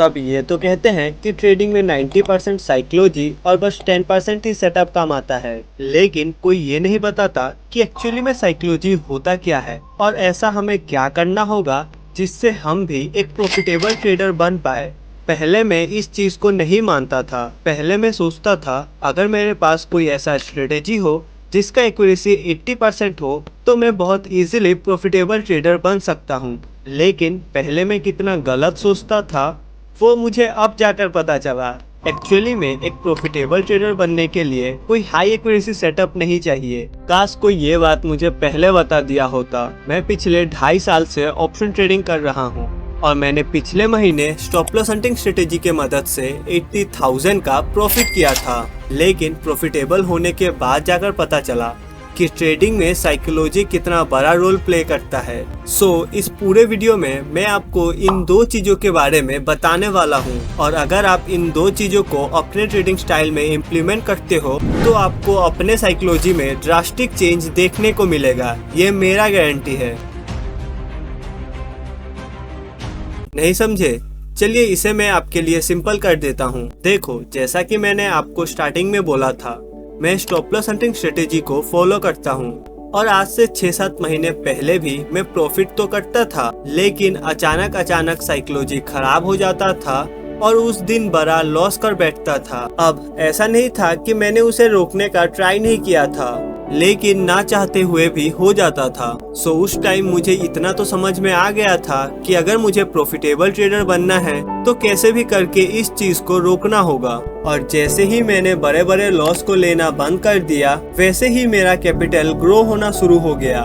सब ये तो कहते हैं कि ट्रेडिंग में 90% साइकोलॉजी और बस 10% ही सेटअप काम आता है, लेकिन कोई ये नहीं बताता कि एक्चुअली में साइकोलॉजी होता क्या है और ऐसा हमें क्या करना होगा जिससे हम भी एक प्रॉफिटेबल ट्रेडर बन पाए। पहले मैं इस चीज को नहीं मानता था। पहले मैं सोचता था अगर मेरे पास कोई ऐसा स्ट्रेटेजी हो जिसका एक्यूरेसी 80% हो तो मैं बहुत इजीली प्रॉफिटेबल ट्रेडर बन सकता हूँ। लेकिन पहले मैं कितना गलत सोचता था वो मुझे अब जाकर पता चला। एक्चुअली में एक प्रॉफिटेबल ट्रेडर बनने के लिए कोई हाई एक्यूरेसी सेटअप नहीं चाहिए। काश कोई ये बात मुझे पहले बता दिया होता। मैं पिछले 2.5 साल से ऑप्शन ट्रेडिंग कर रहा हूँ और मैंने पिछले महीने स्टॉप लॉस हंटिंग स्ट्रेटेजी के मदद से 80,000 का प्रॉफिट किया था। लेकिन प्रॉफिटेबल होने के बाद जाकर पता चला कि ट्रेडिंग में साइकोलॉजी कितना बड़ा रोल प्ले करता है। इस पूरे वीडियो में मैं आपको इन दो चीजों के बारे में बताने वाला हूँ और अगर आप इन दो चीजों को अपने ट्रेडिंग स्टाइल में इम्प्लीमेंट करते हो तो आपको अपने साइकोलॉजी में ड्रास्टिक चेंज देखने को मिलेगा। ये मेरा गारंटी है। नहीं समझे? चलिए इसे मैं आपके लिए सिंपल कर देता हूँ। देखो, जैसा कि मैंने आपको स्टार्टिंग में बोला था, मैं स्टॉप लॉस हंटिंग स्ट्रेटेजी को फॉलो करता हूँ और आज से 6-7 महीने पहले भी मैं प्रॉफिट तो करता था, लेकिन अचानक साइकोलॉजी खराब हो जाता था और उस दिन बड़ा लॉस कर बैठता था। अब ऐसा नहीं था कि मैंने उसे रोकने का ट्राई नहीं किया था, लेकिन ना चाहते हुए भी हो जाता था। उस टाइम मुझे इतना तो समझ में आ गया था कि अगर मुझे प्रॉफिटेबल ट्रेडर बनना है तो कैसे भी करके इस चीज को रोकना होगा। और जैसे ही मैंने बड़े बड़े लॉस को लेना बंद कर दिया वैसे ही मेरा कैपिटल ग्रो होना शुरू हो गया।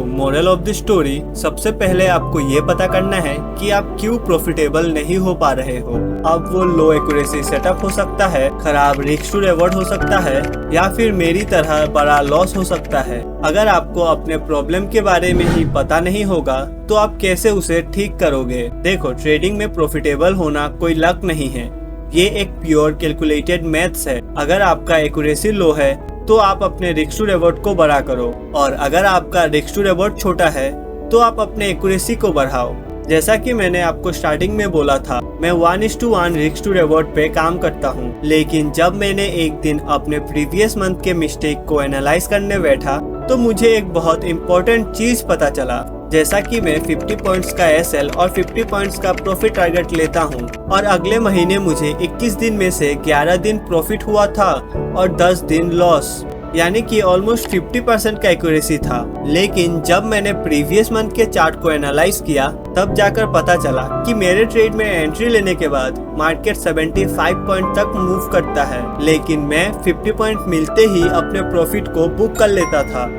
मोरल ऑफ द स्टोरी, सबसे पहले आपको ये पता करना है कि आप क्यों प्रॉफिटेबल नहीं हो पा रहे हो। अब वो लो एक्यूरेसी सेटअप हो सकता है, खराब रिस्क टू रिवॉर्ड हो सकता है, या फिर मेरी तरह बड़ा लॉस हो सकता है। अगर आपको अपने प्रॉब्लम के बारे में ही पता नहीं होगा तो आप कैसे उसे ठीक करोगे। देखो, ट्रेडिंग में प्रॉफिटेबल होना कोई लक नहीं है, ये एक प्योर कैलकुलेटेड मैथ्स है। अगर आपका एक्यूरेसी लो है तो आप अपने रिस्क टू रिवॉर्ड को बड़ा करो और अगर आपका रिस्क टू रिवॉर्ड छोटा है तो आप अपने एक्यूरेसी को बढ़ाओ। जैसा कि मैंने आपको स्टार्टिंग में बोला था, मैं 1:1 रिस्क टू रिवॉर्ड पे काम करता हूँ। लेकिन जब मैंने एक दिन अपने प्रीवियस मंथ के मिस्टेक को एनालाइज करने बैठा तो मुझे एक बहुत इम्पोर्टेंट चीज पता चला। जैसा कि मैं 50 पॉइंट्स का एसएल और 50 पॉइंट्स का प्रॉफिट टारगेट लेता हूँ और अगले महीने मुझे 21 दिन में से 11 दिन प्रॉफिट हुआ था और 10 दिन लॉस, यानी कि ऑलमोस्ट 50% का एक्यूरेसी था। लेकिन जब मैंने प्रीवियस मंथ के चार्ट को एनालाइज किया तब जाकर पता चला कि मेरे ट्रेड में एंट्री लेने के बाद मार्केट 75 पॉइंट तक मूव करता है, लेकिन मैं 50 पॉइंट मिलते ही अपने प्रॉफिट को बुक कर लेता था।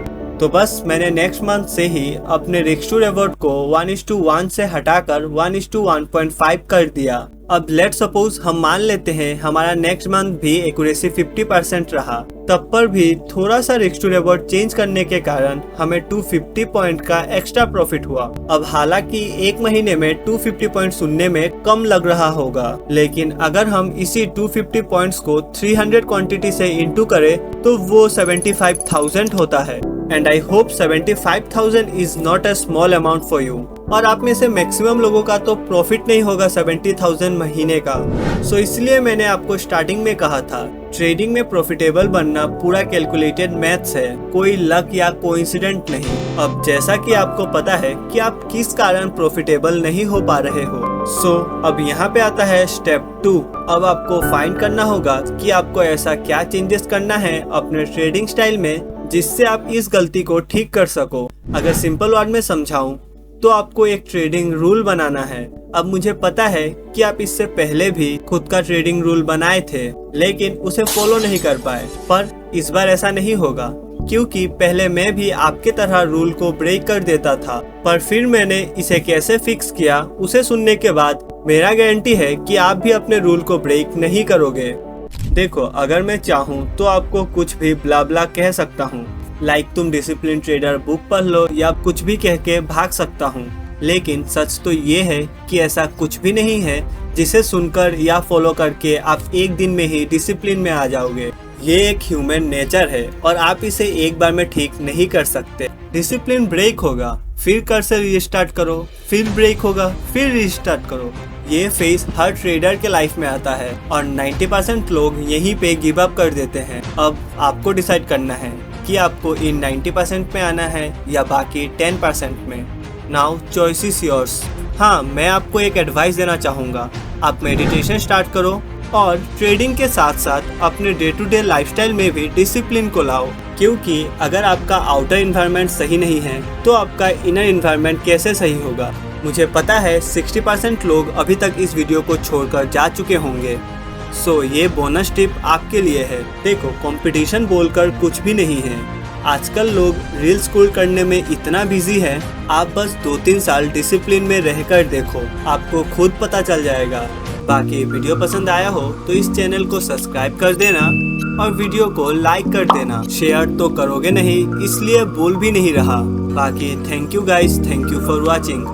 तो बस मैंने नेक्स्ट मंथ से ही अपने रिस्क टू रिवॉर्ड को 1:1 से हटाकर 1:1.5 कर दिया। अब लेट सपोज हम मान लेते हैं हमारा नेक्स्ट मंथ भी एक्यूरेसी 50% रहा, तब पर भी थोड़ा सा रिस्क टू रिवॉर्ड चेंज करने के कारण हमें 250 पॉइंट का एक्स्ट्रा प्रॉफिट हुआ। अब हालांकि एक महीने में 250 पॉइंट सुनने में कम लग रहा होगा, लेकिन अगर हम इसी 250 पॉइंट्स को 300 क्वांटिटी से इंटू करें तो वो 75,000 होता है। And I hope 75,000 is not a small amount for you. और आप में से मैक्सिमम लोगों का तो प्रॉफिट नहीं होगा 70,000 महीने का। इसलिए मैंने आपको स्टार्टिंग में कहा था, ट्रेडिंग में प्रॉफिटेबल बनना पूरा कैलकुलेटेड मैथ्स है, कोई लक या कोइंसिडेंट नहीं। अब जैसा कि आपको पता है कि आप किस कारण प्रॉफिटेबल नहीं हो पा रहे हो, अब यहाँ पे आता है स्टेप 2। अब आपको फाइंड करना होगा कि आपको ऐसा क्या चेंजेस करना है अपने ट्रेडिंग स्टाइल में जिससे आप इस गलती को ठीक कर सको। अगर सिंपल वर्ड में समझाऊं तो आपको एक ट्रेडिंग रूल बनाना है। अब मुझे पता है कि आप इससे पहले भी खुद का ट्रेडिंग रूल बनाए थे लेकिन उसे फॉलो नहीं कर पाए, पर इस बार ऐसा नहीं होगा क्योंकि पहले मैं भी आपके तरह रूल को ब्रेक कर देता था, पर फिर मैंने इसे कैसे फिक्स किया उसे सुनने के बाद मेरा गारंटी है कि आप भी अपने रूल को ब्रेक नहीं करोगे। देखो, अगर मैं चाहूँ तो आपको कुछ भी ब्ला ब्ला कह सकता हूँ, लाइक तुम डिसिप्लिन ट्रेडर बुक पढ़ लो या कुछ भी कह के भाग सकता हूँ, लेकिन सच तो ये है कि ऐसा कुछ भी नहीं है जिसे सुनकर या फॉलो करके आप एक दिन में ही डिसिप्लिन में आ जाओगे। ये एक ह्यूमन नेचर है और आप इसे एक बार में ठीक नहीं कर सकते। डिसिप्लिन ब्रेक होगा, फिर कर से रिस्टार्ट करो, फिर ब्रेक होगा, फिर रिस्टार्ट करो। ये फेज हर ट्रेडर के लाइफ में आता है और 90% लोग यहीं पे गिव अप कर देते हैं। अब आपको डिसाइड करना है कि आपको इन 90% में आना है या बाकी 10% में। Now choice is yours. हाँ, मैं आपको एक एडवाइस देना चाहूँगा, आप मेडिटेशन स्टार्ट करो और ट्रेडिंग के साथ साथ अपने डे टू डे लाइफस्टाइल में भी डिसिप्लिन को लाओ, क्योंकि अगर आपका आउटर इन्वायरमेंट सही नहीं है तो आपका इनर इन्वायरमेंट कैसे सही होगा। मुझे पता है 60% लोग अभी तक इस वीडियो को छोड़कर जा चुके होंगे। सो ये बोनस टिप आपके लिए है। देखो, कंपटीशन बोलकर कुछ भी नहीं है। आजकल लोग रील स्क्रॉल करने में इतना बिजी है, आप बस 2-3 साल डिसिप्लिन में रहकर देखो, आपको खुद पता चल जाएगा। बाकी वीडियो पसंद आया हो तो इस चैनल को सब्सक्राइब कर देना और वीडियो को लाइक कर देना। शेयर तो करोगे नहीं, इसलिए बोल भी नहीं रहा। बाकी thank you guys, thank you for watching.